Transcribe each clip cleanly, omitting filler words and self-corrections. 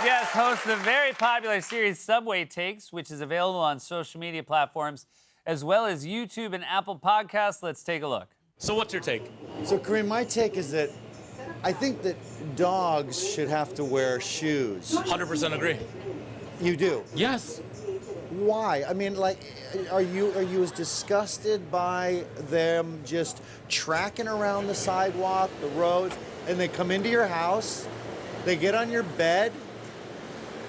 guest hosts the very popular series Subway Takes, which is available on social media platforms as well as YouTube and Apple Podcasts. Let's take a look. So what's your take? So, Kareem, my take is that I think that dogs should have to wear shoes. 100% agree. You do? Yes. Why? I mean, like, are you as disgusted by them just tracking around the sidewalk, the roads, and they come into your house, they get on your bed,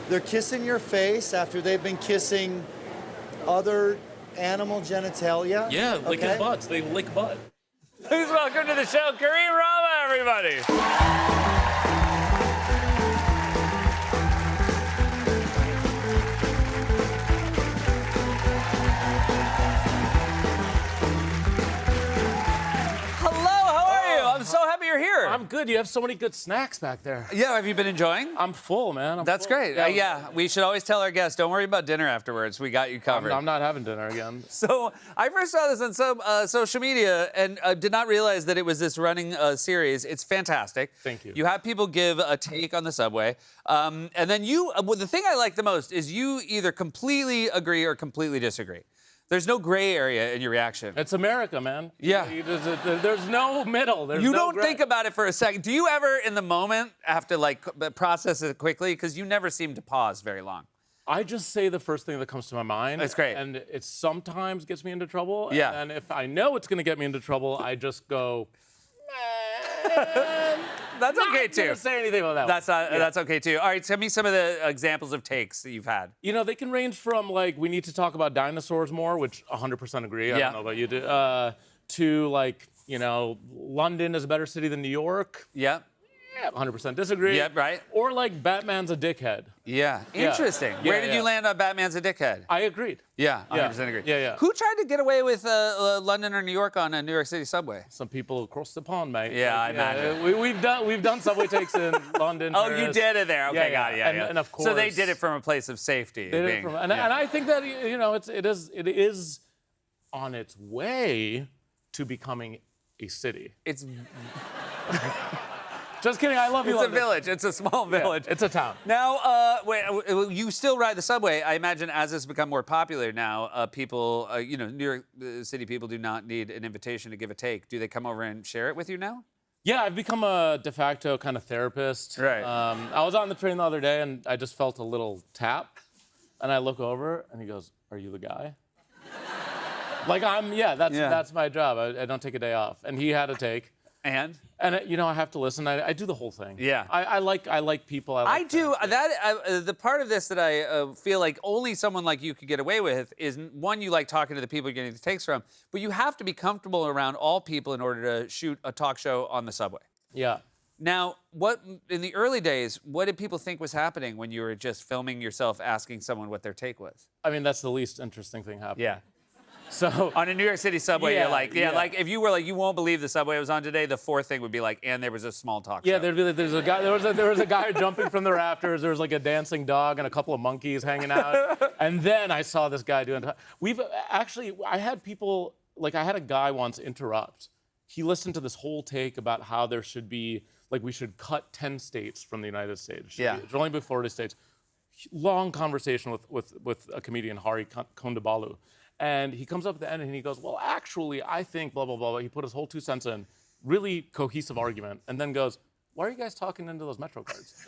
they're kissing your face after they've been kissing other animal genitalia? Yeah, licking okay? butts. They lick butt. Please welcome to the show, Kareem Rama, everybody. Hello, how are you? I'm so happy you're here. I'm good. You have so many good snacks back there. Yeah, have you been enjoying? I'm full, man. That's full. great. Yeah, we should always tell our guests, don't worry about dinner afterwards. We got you covered. I'm not having dinner again. So I first saw this on some social media and did not realize that it was this running series. It's fantastic. Thank you. You have people give a take on the subway. And then the thing I like the most is you either completely agree or completely disagree. There's no gray area in your reaction. It's America, man. Yeah. There's no middle. There's You no don't gray. think about it for a second. Do you ever, in the moment, have to like process it quickly? Because you never seem to pause very long. I just say the first thing that comes to my mind. That's great. And it sometimes gets me into trouble. Yeah. And if I know it's going to get me into trouble, I just go, That's okay not too. gonna say anything about that. That's okay too. All right, tell me some of the examples of takes that you've had. You know, they can range from, like, we need to talk about dinosaurs more, which 100% agree. I Yeah. don't know about you, to, like, you know, London is a better city than New York. Yeah. Yeah, 100% disagree. Yeah, right. Or, like, Batman's a dickhead. Yeah. Yeah. Interesting. Yeah, Where did yeah. you land on Batman's a dickhead? I agreed. Yeah, 100% Yeah. agree. Yeah, yeah. Who tried to get away with London or New York on a New York City subway? Some people across the pond, mate. Yeah, I imagine. We've done subway takes in London. Oh, you Paris. did it there. Okay, Yeah, got it. yeah. Yeah, yeah. And of So they course- did it from a place of safety. They did it being- from- and yeah. I think that, you know, it is on its way to becoming a city. It's Just kidding. I love you. a London. village. It's a small village. It's a town. Now, you still ride the subway. I imagine as it's become more popular now, people, New York City people do not need an invitation to give a take. Do they come over and share it with you now? Yeah, I've become a de facto kind of therapist. Right. I was on the train the other day and I just felt a little tap, and I look over and he goes, "Are you the guy?" Like that's my job. I don't take a day off, and he had a take. And? You know, I have to listen. I do the whole thing. Yeah. I like people. I like do. things. The part of this that I feel like only someone like you could get away with is, one, you like talking to the people you're getting the takes from, but you have to be comfortable around all people in order to shoot a talk show on the subway. Yeah. Now, in the early days, what did people think was happening when you were just filming yourself asking someone what their take was? I mean, that's the least interesting thing happening. Yeah. So On a New York City subway, Yeah, you're like, yeah. like if you were like, you won't believe the subway was on today, the fourth thing would be like, and there was a small talk yeah, show. there'd be like, there was a guy jumping from the rafters. There was like a dancing dog and a couple of monkeys hanging out. And then I saw this guy doing. I had people, like, I had a guy once interrupt. He listened to this whole take about how there should be, like, we should cut 10 states from the United States. Yeah. It should only be 40 states. Long conversation with a comedian, Hari Kondabalu. And he comes up at the end and he goes, "Well, actually, I think blah, blah, blah, blah." He put his whole 2 cents in, really cohesive argument, and then goes, "Why are you guys talking into those Metro cards?"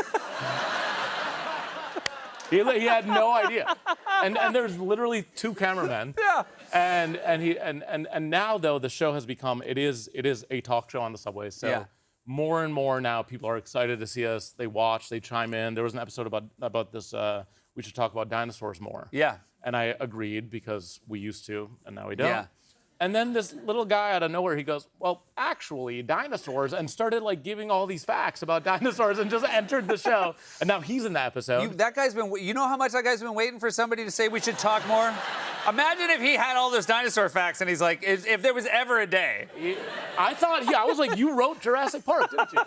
he had no idea. And there's literally 2 cameramen. Yeah. And now, though, the show has become, it is a talk show on the subway. So Yeah. more and more now, people are excited to see us. They watch, they chime in. There was an episode about this, we should talk about dinosaurs more. Yeah. And I agreed because we used to, and now we don't. Yeah. And then this little guy out of nowhere, he goes, "Well, actually, dinosaurs," and started like giving all these facts about dinosaurs and just entered the show. And now he's in the episode. That guy's been, you know how much that guy's been waiting for somebody to say we should talk more? Imagine if he had all those dinosaur facts and he's like, if there was ever a day. I was like, you wrote Jurassic Park, didn't you?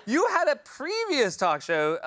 You had a previous talk show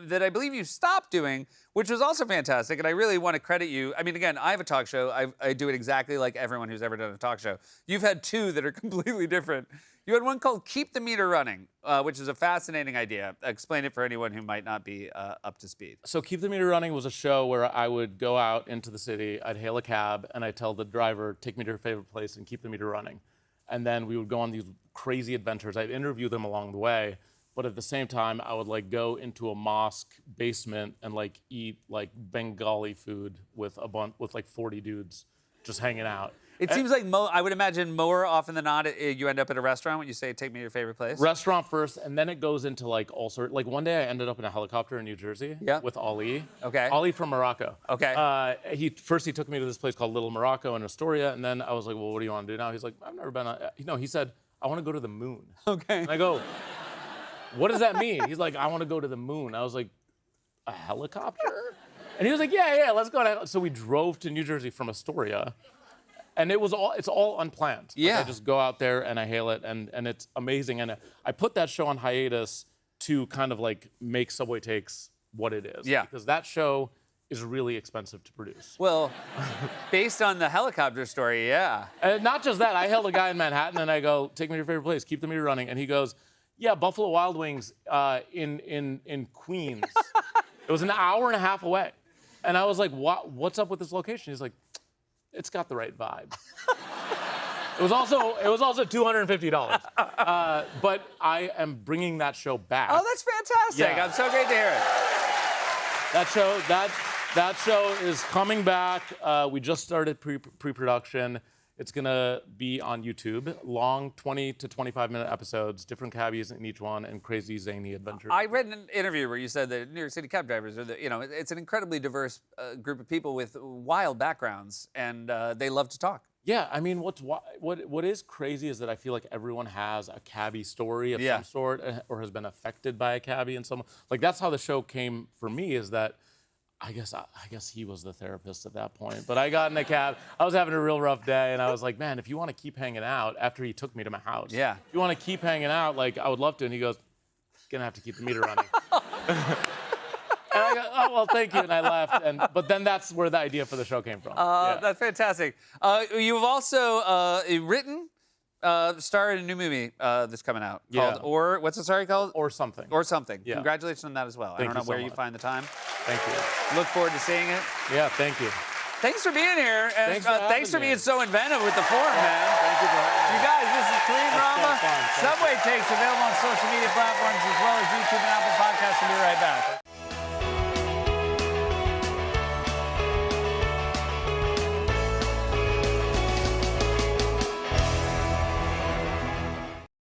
that I believe you stopped doing, which was also fantastic, and I really want to credit you. I mean, again, I have a talk show. I do it exactly like everyone who's ever done a talk show. You've had 2 that are completely different. You had one called Keep the Meter Running, which is a fascinating idea. Explain it for anyone who might not be up to speed. So Keep the Meter Running was a show where I would go out into the city, I'd hail a cab, and I'd tell the driver, take me to your favorite place and keep the meter running. And then we would go on these crazy adventures. I'd interview them along the way, but at the same time, I would like go into a mosque basement and like eat like Bengali food with with like 40 dudes just hanging out. It seems like I would imagine more often than not, you end up at a restaurant when you say, take me to your favorite place. Restaurant first, and then it goes into like all sorts. Like one day I ended up in a helicopter in New Jersey with Ali. Okay. Ali from Morocco. Okay. He took me to this place called Little Morocco in Astoria, and then I was like, well, what do you want to do now? He's like, I've never been he said, I want to go to the moon. Okay. And I go, what does that mean? He's like, I want to go to the moon. I was like, a helicopter? And he was like, yeah, let's go. So we drove to New Jersey from Astoria. And it's all unplanned. Yeah. Like I just go out there and I hail it, and it's amazing. And I put that show on hiatus to kind of like make Subway Takes what it is. Yeah. Because that show is really expensive to produce. Well, based on the helicopter story, yeah. And not just that, I hailed a guy in Manhattan and I go, take me to your favorite place, keep the meter running. And he goes, yeah, Buffalo Wild Wings in Queens. It was an hour and a half away. And I was like, what's up with this location? He's like, it's got the right vibe. It was also $250. But I am bringing that show back. Oh, that's fantastic. Yeah. I'm so great to hear it. That show is coming back. We just started pre-production. It's gonna be on YouTube. Long 20 to 25-minute episodes, different cabbies in each one, and crazy zany adventures. I read an interview where you said that New York City cab drivers are it's an incredibly diverse group of people with wild backgrounds, and they love to talk. Yeah, I mean, what is crazy is that I feel like everyone has a cabbie story of some sort, or has been affected by a cabbie in some. Like that's how the show came for me. Is that I guess he was the therapist at that point. But I got in a cab. I was having a real rough day, and I was like, man, if you want to keep hanging out after he took me to my house, if you want to keep hanging out, like I would love to. And he goes, gonna have to keep the meter running. And I go, oh, well, thank you. And I left. But then that's where the idea for the show came from. That's fantastic. You've also written, starred in a new movie that's coming out called, or what's the story called? Or Something. Or Something. Yeah. Congratulations on that as well. I don't know where you find the time. Thank you. Look forward to seeing it. Yeah, thank you. Thanks for being here. And Thanks for being having me. so inventive with the form, man. Thank you for having me. You guys, this is Kareem That's so Rama. fun. Thank Subway Takes, available on social media platforms as well as YouTube and Apple Podcasts. We'll be right back.